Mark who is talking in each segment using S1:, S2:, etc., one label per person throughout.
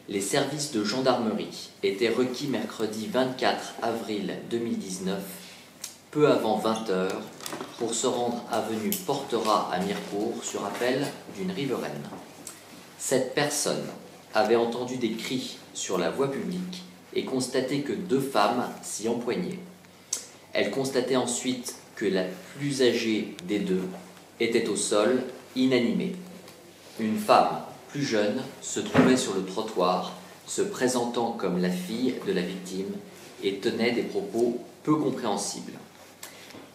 S1: Les services de gendarmerie étaient requis mercredi 24 avril 2019, peu avant 20 h, pour se rendre avenue Portera à Mirecourt sur appel d'une riveraine. Cette personne avait entendu des cris sur la voie publique et constaté que 2 femmes s'y empoignaient. Elle constatait ensuite que la plus âgée des 2 était au sol, inanimée. Une femme plus jeune se trouvait sur le trottoir, se présentant comme la fille de la victime et tenait des propos peu compréhensibles.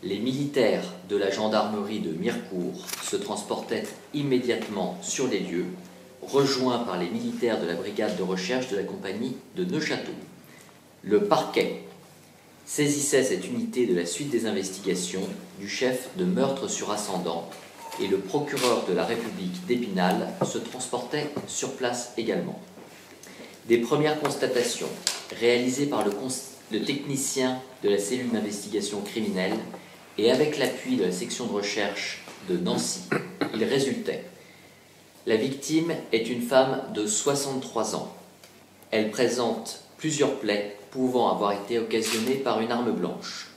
S1: Les militaires de la gendarmerie de Mirecourt se transportaient immédiatement sur les lieux, rejoints par les militaires de la brigade de recherche de la compagnie de Neufchâteau. Le parquet saisissait cette unité de la suite des investigations du chef de meurtre sur ascendant et le procureur de la République d'Épinal se transportait sur place également. Des premières constatations réalisées par le technicien de la cellule d'investigation criminelle et avec l'appui de la section de recherche de Nancy, il résultait: la victime est une femme de 63 ans. Elle présente plusieurs plaies pouvant avoir été occasionnées par une arme blanche.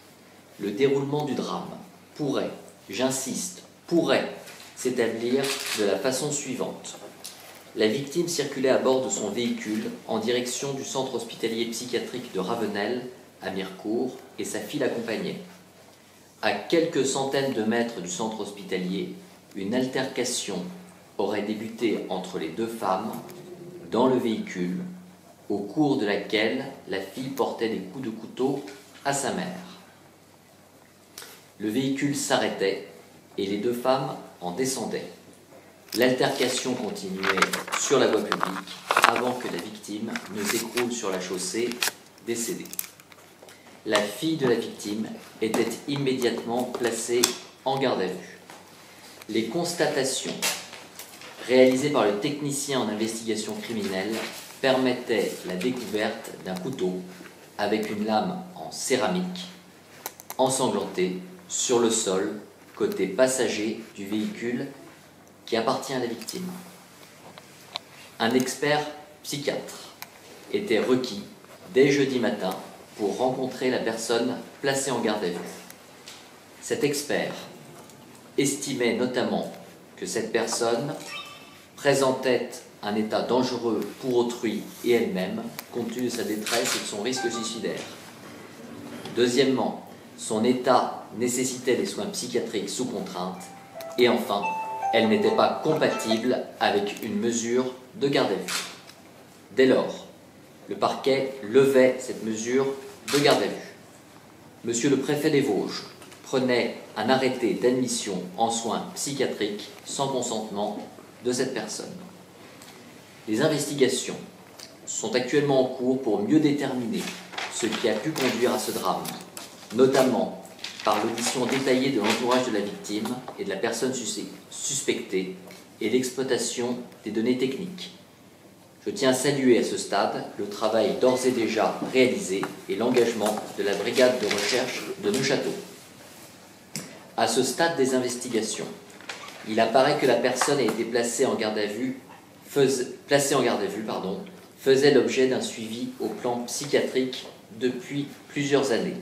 S1: Le déroulement du drame pourrait, j'insiste, pourrait s'établir de la façon suivante. La victime circulait à bord de son véhicule en direction du centre hospitalier psychiatrique de Ravenel à Mirecourt et sa fille l'accompagnait. À quelques centaines de mètres du centre hospitalier, une altercation aurait débuté entre les 2 femmes dans le véhicule, au cours de laquelle la fille portait des coups de couteau à sa mère. Le véhicule s'arrêtait et les 2 femmes en descendaient. L'altercation continuait sur la voie publique avant que la victime ne s'écroule sur la chaussée, décédée. La fille de la victime était immédiatement placée en garde à vue. Les constatations réalisées par le technicien en investigation criminelle permettaient la découverte d'un couteau avec une lame en céramique ensanglantée sur le sol côté passager du véhicule qui appartient à la victime. Un expert psychiatre était requis dès jeudi matin pour rencontrer la personne placée en garde à vue. Cet expert estimait notamment que cette personne présentait un état dangereux pour autrui et elle-même, compte tenu de sa détresse et de son risque suicidaire. Deuxièmement, son état nécessitait des soins psychiatriques sous contrainte. Et enfin, elle n'était pas compatible avec une mesure de garde à vue. Dès lors, le parquet levait cette mesure de garde à vue. Monsieur le préfet des Vosges prenait un arrêté d'admission en soins psychiatriques sans consentement de cette personne. Les investigations sont actuellement en cours pour mieux déterminer ce qui a pu conduire à ce drame, notamment par l'audition détaillée de l'entourage de la victime et de la personne suspectée et l'exploitation des données techniques. Je tiens à saluer à ce stade le travail d'ores et déjà réalisé et l'engagement de la brigade de recherche de Neufchâteau. À ce stade des investigations, il apparaît que la personne a été placée en garde à vue faisait l'objet d'un suivi au plan psychiatrique depuis plusieurs années.